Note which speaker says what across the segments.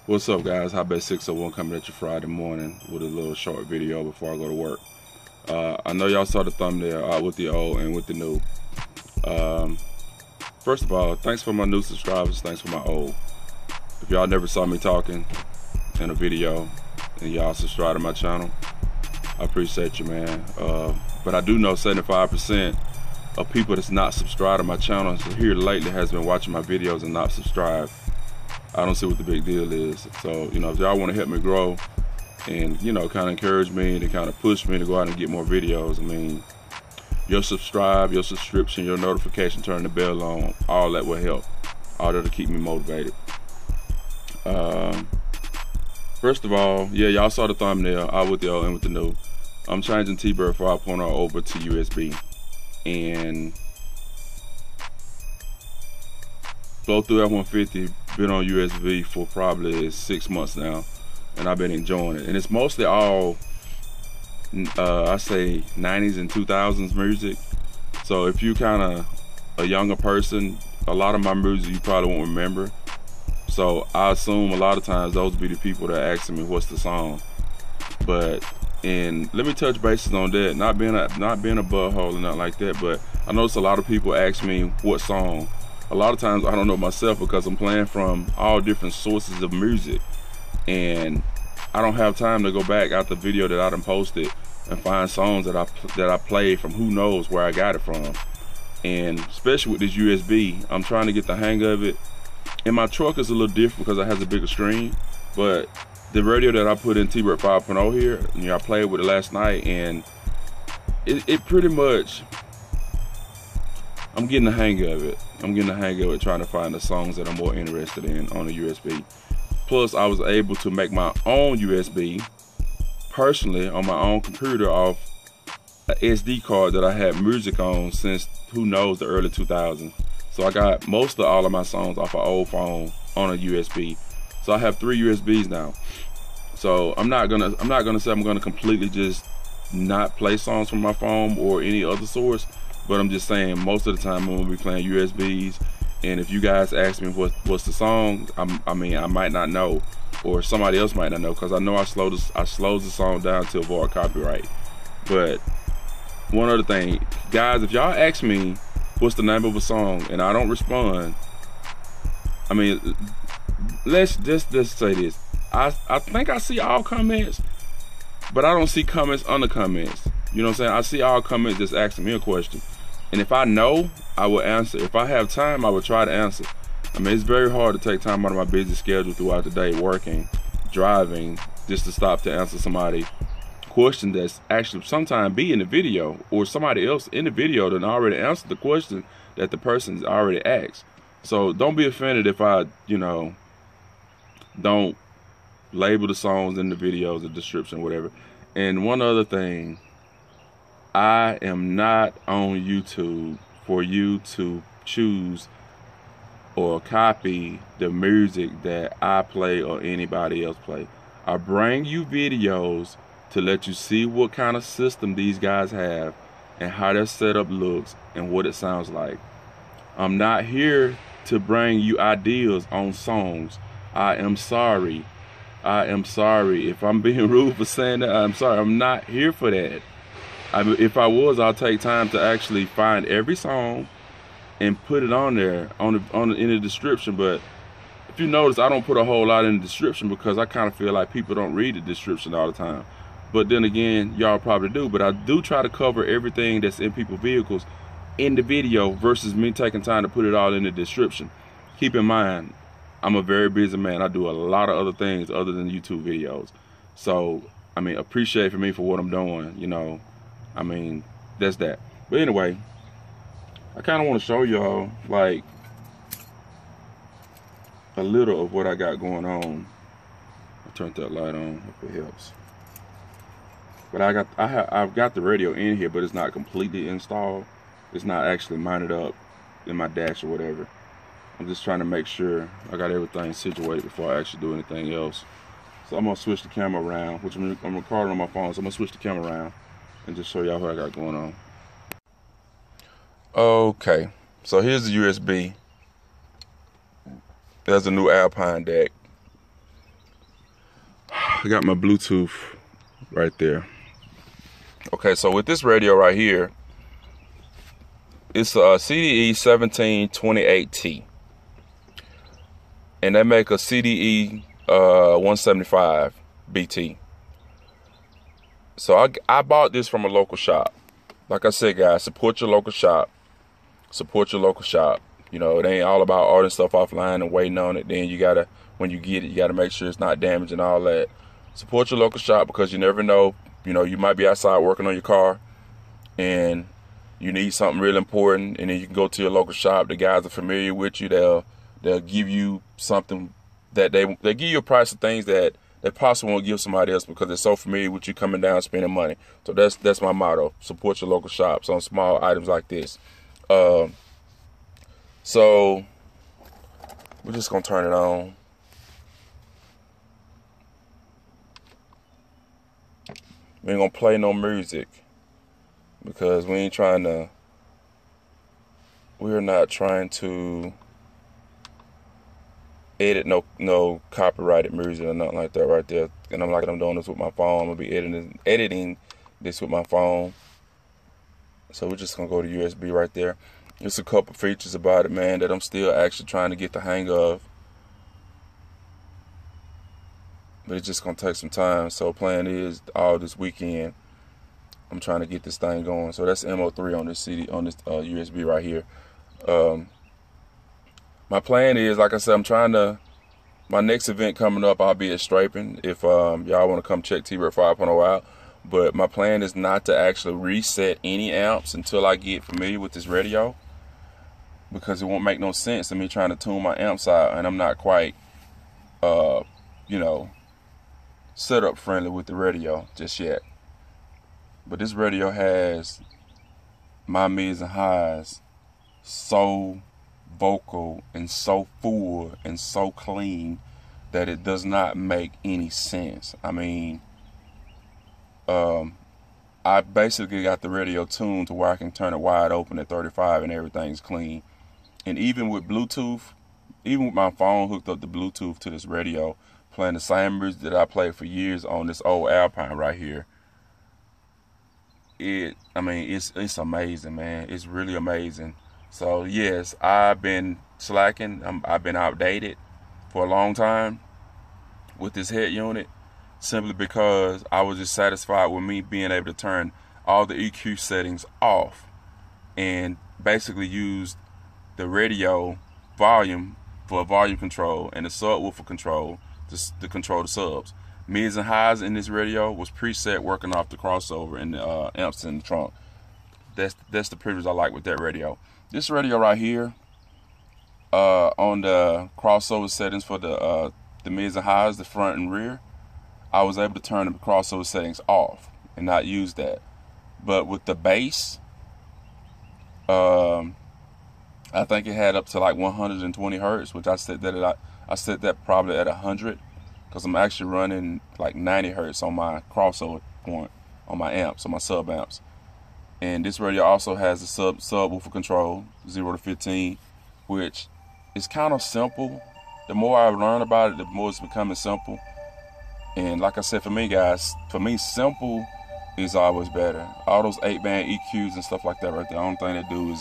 Speaker 1: What's up, guys? Hotbed601 coming at you Friday morning with a little short video before I go to work. I know y'all saw the thumbnail out with the old and with the new. First of all, thanks for my new subscribers, thanks for my old. If y'all never saw me talking in a video and y'all subscribe to my channel, I appreciate you, man. But I do know 75% of people that's not subscribed to my channel here lately has been watching my videos and not subscribed. I don't see what the big deal is. So, you know, if y'all want to help me grow and, you know, kind of encourage me and kind of push me to go out and get more videos, I mean, your subscribe, your subscription, your notification, turn the bell on, all that will help. All that to keep me motivated. First of all, yeah, y'all saw the thumbnail, out with the old and with the new. I'm changing TBIRD5.0 over to USB. And Flow through F-150 been on USB for probably 6 months now, and I've been enjoying it. And it's mostly all, I say 90s and 2000s music. So if you kind of a younger person, a lot of my music you probably won't remember. So I assume a lot of times those be the people that ask me what's the song. And let me touch bases on that. Not being a butthole and nothing like that, but I notice a lot of people ask me what song. A lot of times I don't know myself because I'm playing from all different sources of music, and I don't have time to go back out the video that I done posted and find songs that I played from who knows where I got it from. And especially with this USB, I'm trying to get the hang of it. And my truck is a little different because it has a bigger screen, but the radio that I put in TBIRD 5.0 here, you know, I played with it last night, and it pretty much, I'm getting the hang of it. I'm getting the hang of it, trying to find the songs that I'm more interested in on the USB. Plus, I was able to make my own USB personally on my own computer off an SD card that I had music on since, who knows, the early 2000s. So I got most of all of my songs off an old phone on a USB. So I have 3 USBs now. So I'm not gonna say I'm gonna completely just not play songs from my phone or any other source. But I'm just saying, most of the time I'm gonna be playing USBs, and if you guys ask me what's the song, I might not know, or somebody else might not know, because I know I slowed the song down to avoid copyright. But one other thing, guys, if y'all ask me what's the name of a song and I don't respond, I mean, let's just say this. I think I see all comments, but I don't see comments under comments. You know what I'm saying? I see all comments just asking me a question. And if I know, I will answer. If I have time, I will try to answer. I mean, it's very hard to take time out of my busy schedule throughout the day, working, driving, just to stop to answer somebody's question that's actually sometimes be in the video, or somebody else in the video that already answered the question that the person's already asked. So don't be offended if I, you know, don't label the songs in the videos, the description, whatever. And one other thing, I am not on YouTube for you to choose or copy the music that I play or anybody else play. I bring you videos to let you see what kind of system these guys have and how their setup looks and what it sounds like. I'm not here to bring you ideas on songs. I am sorry. I am sorry. If I'm being rude for saying that, I'm sorry. I'm not here for that. If I was, I'll take time to actually find every song and put it on there in the description. But if you notice, I don't put a whole lot in the description because I kind of feel like people don't read the description all the time. But then again, y'all probably do. But I do try to cover everything that's in people's vehicles in the video versus me taking time to put it all in the description. Keep in mind, I'm a very busy man. I do a lot of other things other than YouTube videos. So, I mean, appreciate for me for what I'm doing, you know. I mean, that's that. But anyway, I kind of want to show y'all, like, a little of what I got going on. I turned that light on, if it helps. But I've got the radio in here, but it's not completely installed. It's not actually mounted up in my dash or whatever. I'm just trying to make sure I got everything situated before I actually do anything else. So I'm gonna switch the camera around, which I'm recording on my phone, so I'm gonna switch the camera around and just show y'all what I got going on. Okay, so here's the USB. There's a new Alpine deck. I got my Bluetooth right there. Okay, so with this radio right here, it's a CDE 1728T, and they make a CDE 175 BT. So I bought this from a local shop. Like I said, guys, support your local shop. Support your local shop. You know, it ain't all about ordering stuff offline and waiting on it. Then you gotta, when you get it, you gotta make sure it's not damaged and all that. Support your local shop, because you never know. You know, you might be outside working on your car and you need something real important, and then you can go to your local shop. The guys are familiar with you. They'll give you something that they give you a price of things that they possibly won't give somebody else, because they're so familiar with you coming down spending money. So that's my motto. Support your local shops on small items like this. So we're just gonna turn it on. We ain't gonna play no music, because we're not trying to edit no copyrighted music or nothing like that right there. And I'm doing this with my phone. I'm gonna be editing this with my phone. So we're just gonna go to USB right there. There's a couple features about it, man, that I'm still actually trying to get the hang of. But it's just gonna take some time. So plan is all this weekend I'm trying to get this thing going. So that's MO3 on this CD, on this USB right here. My plan is, like I said, my next event coming up, I'll be at Straping if y'all want to come check TBIRD5.0 out. But my plan is not to actually reset any amps until I get familiar with this radio, because it won't make no sense to me trying to tune my amps out, and I'm not quite, you know, setup friendly with the radio just yet. But this radio has my mids and highs so vocal and so full and so clean that it does not make any sense. I mean, I basically got the radio tuned to where I can turn it wide open at 35 and everything's clean. And even with Bluetooth, even with my phone hooked up to Bluetooth to this radio, playing the same music that I played for years on this old Alpine right here, I mean, it's amazing, man. It's really amazing. So yes, I've been slacking. I've been outdated for a long time with this head unit, simply because I was just satisfied with me being able to turn all the EQ settings off and basically use the radio volume for volume control and the subwoofer control to control the subs. Mids and highs in this radio was preset working off the crossover and the amps in the trunk. That's the privilege I like with that radio. This radio right here, on the crossover settings for the mids and highs, the front and rear, I was able to turn the crossover settings off and not use that. But with the bass, I think it had up to like 120 hertz, which I set that probably at 100, because I'm actually running like 90 hertz on my crossover point on my amps, on my sub amps. And this radio also has the subwoofer control, 0 to 15, which is kind of simple. The more I learn about it, the more it's becoming simple. And like I said, for me, guys, simple is always better. All those 8-band EQs and stuff like that right there, the only thing they do is,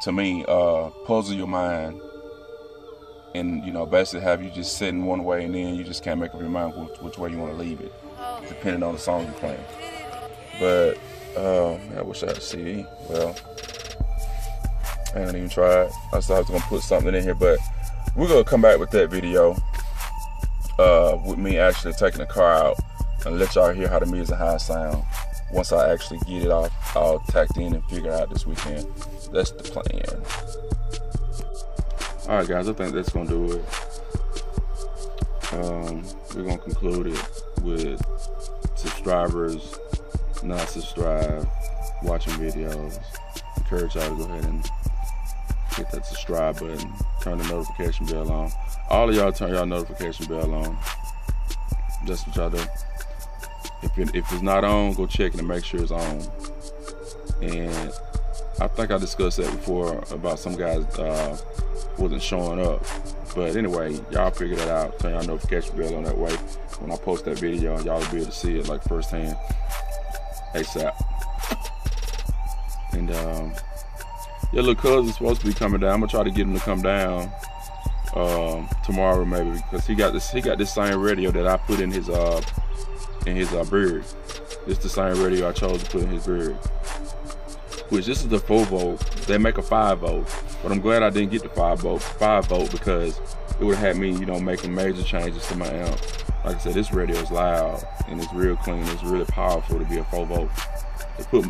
Speaker 1: to me, puzzle your mind. And, you know, basically have you just sitting one way, and then you just can't make up your mind which way you want to leave it, depending on the song you're playing. But, I wish I had a CD. Well, I haven't even tried. I thought I was going to put something in here, but we're going to come back with that video with me actually taking the car out and let y'all hear how the mids and highs sound once I actually get it all tacked in and figured out this weekend. That's the plan. Alright guys, I think that's going to do it. We're going to conclude it with subscribers, not subscribe, watching videos. Encourage y'all to go ahead and hit that subscribe button, turn the notification bell on. All of y'all turn y'all notification bell on. That's what y'all do. If it's not on, go check it and make sure it's on. And I think I discussed that before about some guys wasn't showing up But anyway, y'all figure that out. Turn your notification bell on that way. When I post that video, y'all will be able to see it like firsthand, ASAP. And yeah, little cousin's supposed to be coming down. I'm gonna try to get him to come down tomorrow maybe, because he got this same radio that I put in his BIRD. It's the same radio I chose to put in his BIRD. Which this is the 4-volt. They make a 5-volt, but I'm glad I didn't get the 5-volt because it would have had me, you know, making major changes to my amp. Like I said, this radio is loud and it's real clean. It's really powerful to be a 4-volt.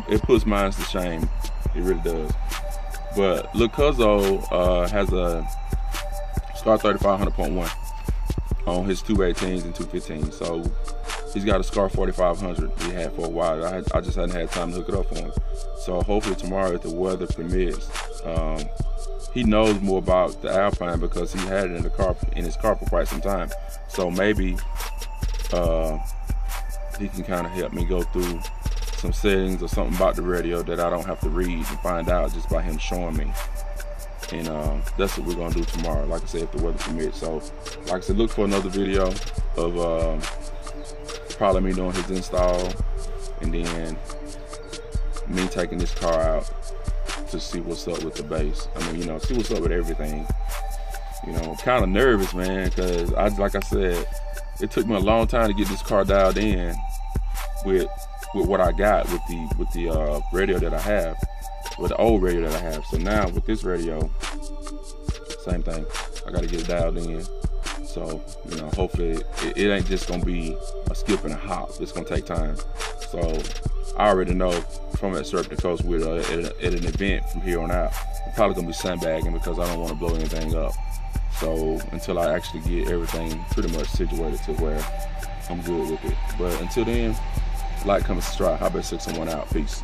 Speaker 1: It puts mine to shame. It really does. But Lil Cuzzo has a Scar 3500.1 on his 218s and 215s. So he's got a Scar 4500 he had for a while. I just hadn't had time to hook it up for him. So hopefully tomorrow, if the weather permits, he knows more about the Alpine because he had it in his car for quite some time. So maybe he can kind of help me go through some settings or something about the radio that I don't have to read and find out just by him showing me. And that's what we're gonna do tomorrow, like I said, if the weather permits. So like I said, look for another video of probably me doing his install, and then me taking this car out to see what's up with the bass. I mean, you know, see what's up with everything. You know, I'm kind of nervous, man, because like I said, it took me a long time to get this car dialed in with what I got with the radio that I have, with the old radio that I have. So now with this radio, same thing. I got to get it dialed in. So, you know, hopefully it ain't just gonna be a skip and a hop. It's gonna take time. So I already know from at Surf the Coast with at an event from here on out, I'm probably gonna be sandbagging because I don't want to blow anything up. So until I actually get everything pretty much situated to where I'm good with it. But until then, like, comment, subscribe. How about 6 and 1 out. Peace.